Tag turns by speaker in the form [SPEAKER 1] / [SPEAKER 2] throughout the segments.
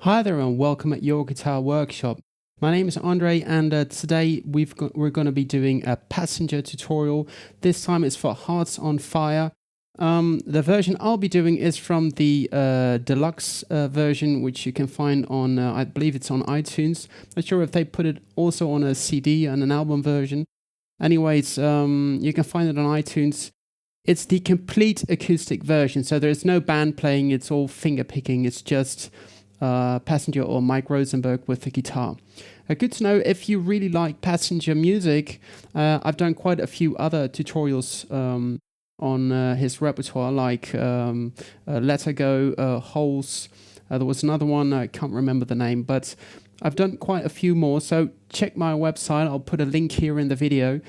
[SPEAKER 1] Hi there and welcome at your guitar workshop. My name is André and today we're going to be doing a passenger tutorial. This time it's for Hearts on Fire. The version I'll be doing is from the deluxe version, which you can find on, I believe it's on iTunes. Not sure if they put it also on a CD and an album version. Anyways, you can find it on iTunes. It's the complete acoustic version, so there's no band playing, it's all finger picking, it's just Passenger or Mike Rosenberg with the guitar. Good to know if you really like Passenger music. I've done quite a few other tutorials on his repertoire, like Let Her Go, Holes. There was another one, I can't remember the name, but I've done quite a few more, so check my website. I'll put a link here in the video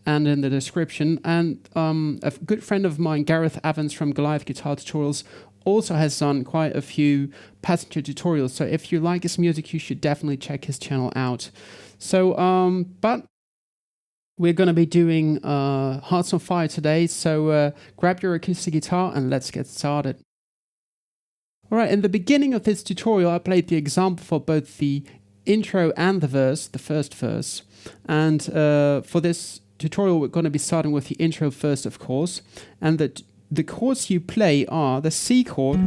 [SPEAKER 1] and in the description. And a good friend of mine, Gareth Evans from Goliath Guitar Tutorials, also has done quite a few Passenger tutorials. So if you like his music, you should definitely check his channel out. So, but we're going to be doing Hearts on Fire today. So grab your acoustic guitar and let's get started. All right, in the beginning of this tutorial, I played the example for both the intro and the verse, the first verse. And for this tutorial, we're going to be starting with the intro first, of course. And the chords you play are the C chord,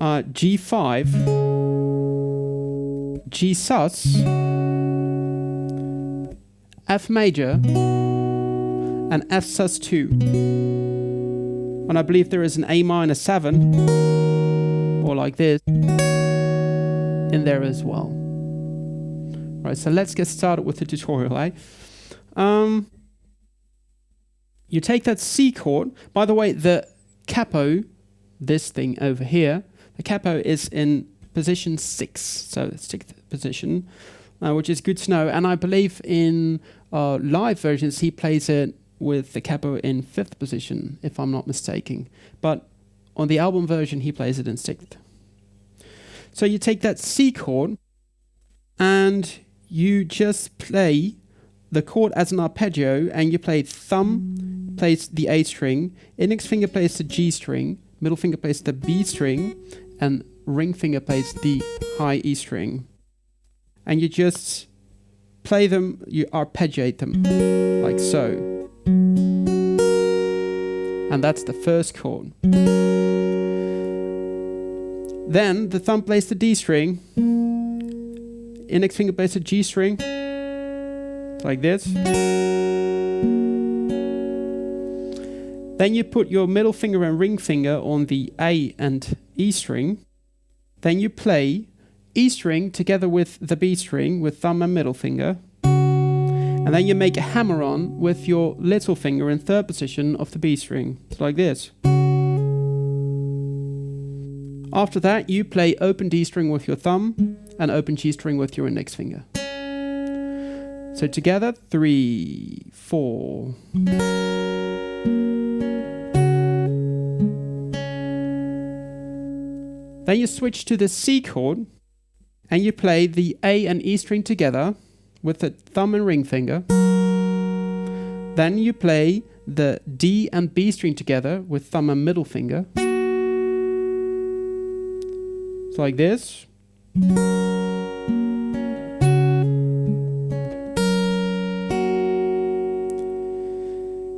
[SPEAKER 1] G5, G sus, F major, and F sus2. And I believe there is an A minor 7, or like this, in there as well. Right, so let's get started with the tutorial, eh? You take that C chord. By the way, the capo, this thing over here, the capo is in position 6, so 6th position, which is good to know. And I believe in live versions, he plays it with the capo in 5th position, if I'm not mistaken. But on the album version, he plays it in 6th. So you take that C chord and you just play the chord as an arpeggio, and you play thumb plays the A string, index finger plays the G string, middle finger plays the B string, and ring finger plays the high E string. And you just play them, you arpeggiate them, like so. And that's the first chord. Then the thumb plays the D string, index finger plays the G string, like this. Then you put your middle finger and ring finger on the A and E string. Then you play E string together with the B string with thumb and middle finger. And then you make a hammer-on with your little finger in 3rd position of the B string. It's like this. After that, you play open D string with your thumb and open G string with your index finger. So together, 3, 4. Then you switch to the C chord and you play the A and E string together with the thumb and ring finger. Then you play the D and B string together with thumb and middle finger. It's like this.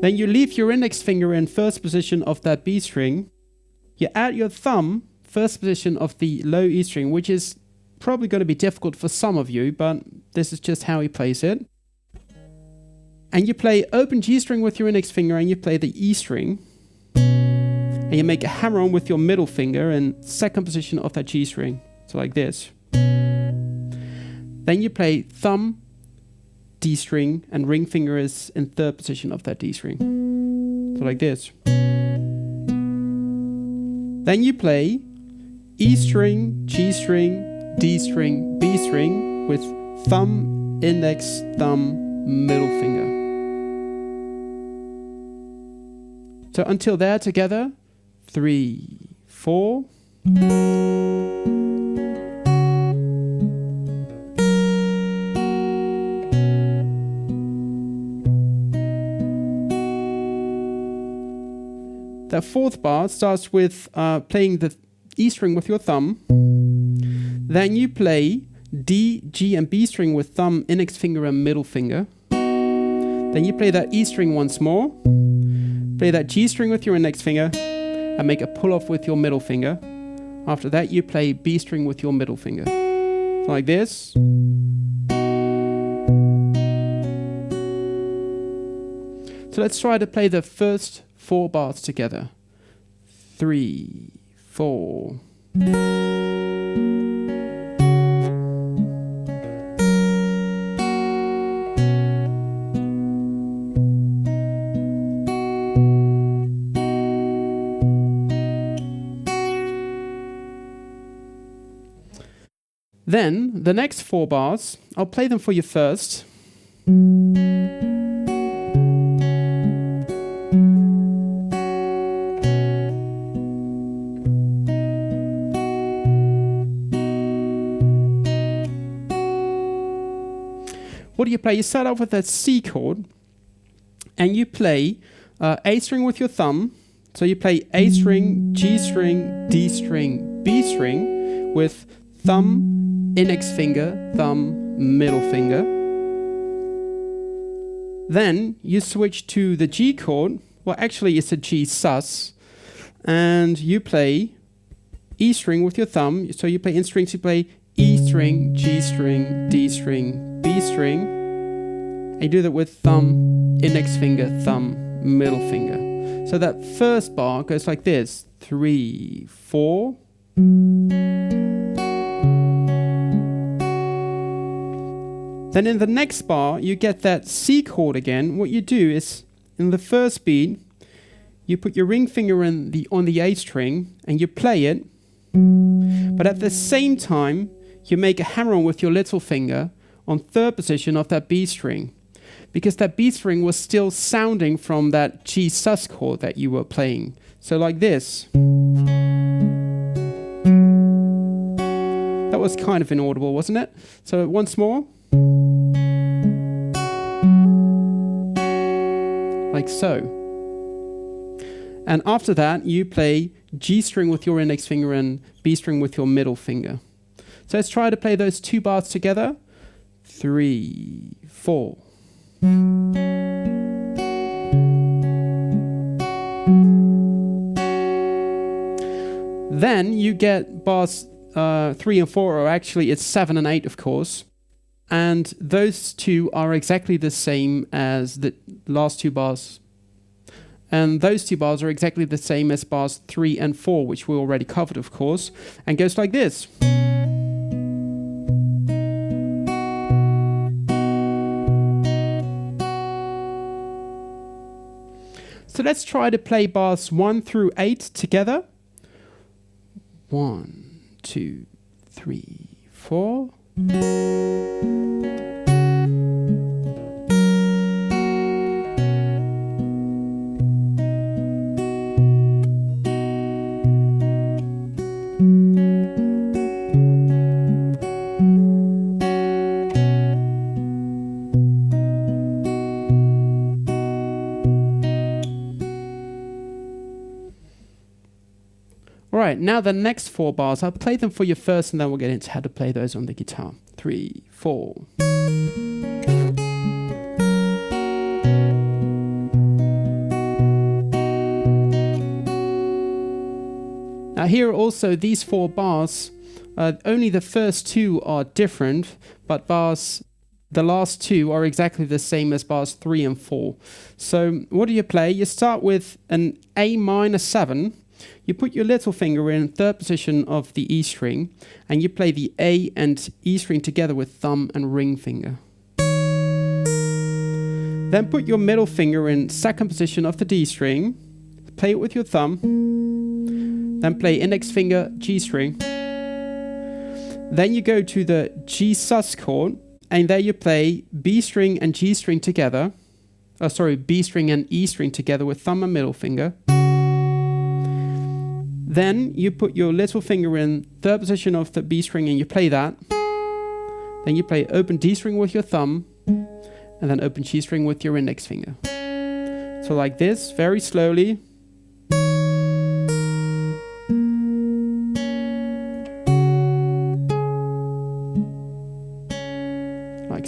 [SPEAKER 1] Then you leave your index finger in 1st position of that B string. You add your thumb, 1st position of the low E string, which is probably going to be difficult for some of you, but this is just how he plays it. And you play open G string with your index finger and you play the E string. And you make a hammer-on with your middle finger in 2nd position of that G string. So like this. Then you play thumb, D string, and ring finger is in 3rd position of that D string. So like this. Then you play E string, G string, D string, B string with thumb, index, thumb, middle finger. So until there together, 3, 4. The 4th bar starts with playing the E string with your thumb. Then you play D, G, and B string with thumb, index finger, and middle finger. Then you play that E string once more. Play that G string with your index finger and make a pull off with your middle finger. After that, you play B string with your middle finger. Like this. So let's try to play the first 4 bars together. 3, 4. Then, the next 4 bars, I'll play them for you first. What do you play? You start off with that C chord, and you play A string with your thumb. So you play A string, G string, D string, B string with thumb, index finger, thumb, middle finger. Then you switch to the G chord. Well, actually it's a G sus. And you play E string with your thumb. So you play in strings, you play E string, G string, D string, B string. And you do that with thumb, index finger, thumb, middle finger. So that first bar goes like this. 3, 4. Then in the next bar, you get that C chord again. What you do is, in the first beat, you put your ring finger on the A string and you play it. But at the same time, you make a hammer-on with your little finger on third position of that B string. Because that B string was still sounding from that G sus chord that you were playing. So like this. That was kind of inaudible, wasn't it? So once more. Like so. And after that, you play G string with your index finger and B string with your middle finger. So let's try to play those 2 bars together. 3, 4. Then you get bars 3 and 4, or actually it's 7 and 8, of course. And those 2 are exactly the same as the last 2 bars. And those 2 bars are exactly the same as bars 3 and 4, which we already covered, of course. And goes like this. So let's try to play bars 1 through 8 together. 1, 2, 3, 4. Alright, now the next 4 bars, I'll play them for you first and then we'll get into how to play those on the guitar. 3, 4. Now here also, these 4 bars, only the first 2 are different, but the last 2 are exactly the same as bars 3 and 4. So what do you play? You start with an A minor 7. You put your little finger in third position of the E string, and you play the A and E string together with thumb and ring finger. Then put your middle finger in second position of the D string, play it with your thumb, then play index finger, G string. Then you go to the G sus chord, and there you play B string and G string together. B string and E string together with thumb and middle finger. Then you put your little finger in third position of the B string and you play that. Then you play open D string with your thumb and then open G string with your index finger. So like this, very slowly.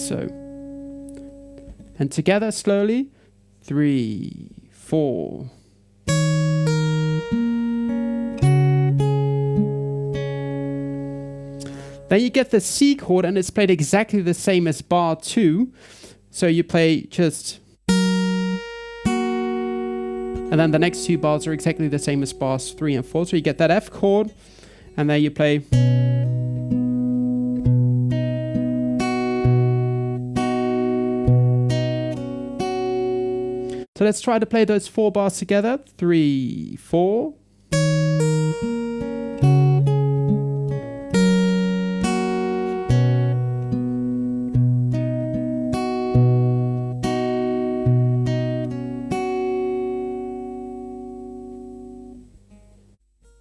[SPEAKER 1] so. And together slowly, 3, 4. Then you get the C chord, and it's played exactly the same as bar 2. So you play just... And then the next 2 bars are exactly the same as bars 3 and 4. So you get that F chord, and then you play... So let's try to play those 4 bars together. 3, 4.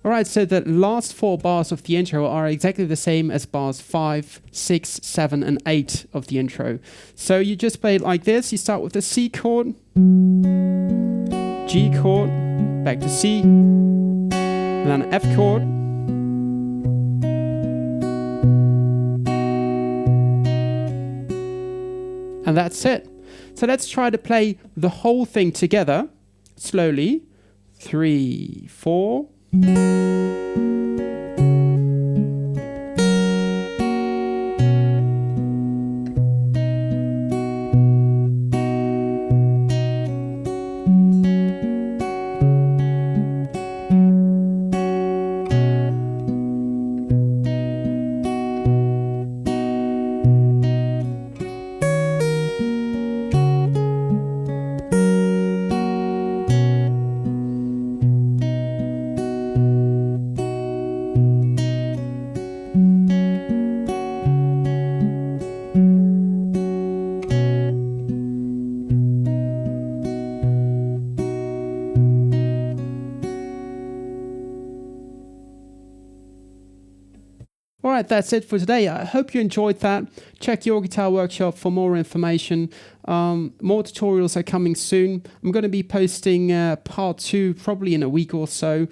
[SPEAKER 1] Alright, so the last 4 bars of the intro are exactly the same as bars 5, 6, 7 and 8 of the intro. So you just play it like this. You start with the C chord, G chord, back to C, and then F chord, and that's it. So let's try to play the whole thing together, slowly. 3, 4. Alright, that's it for today. I hope you enjoyed that. Check Your Guitar Workshop for more information. More tutorials are coming soon. I'm going to be posting part 2 probably in a week or so.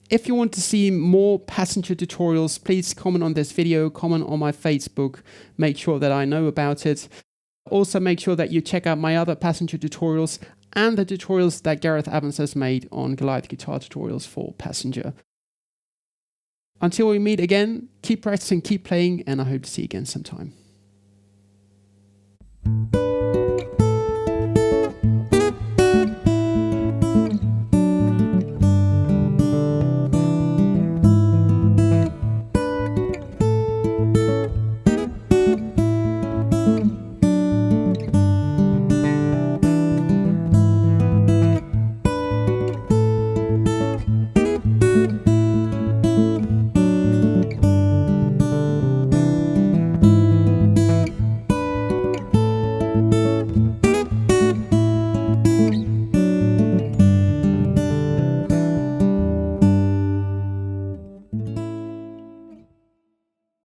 [SPEAKER 1] If you want to see more passenger tutorials, please comment on this video, comment on my Facebook, make sure that I know about it. Also make sure that you check out my other passenger tutorials and the tutorials that Gareth Evans has made on Goliath guitar tutorials for passenger. Until we meet again, keep practicing, keep playing, and I hope to see you again sometime.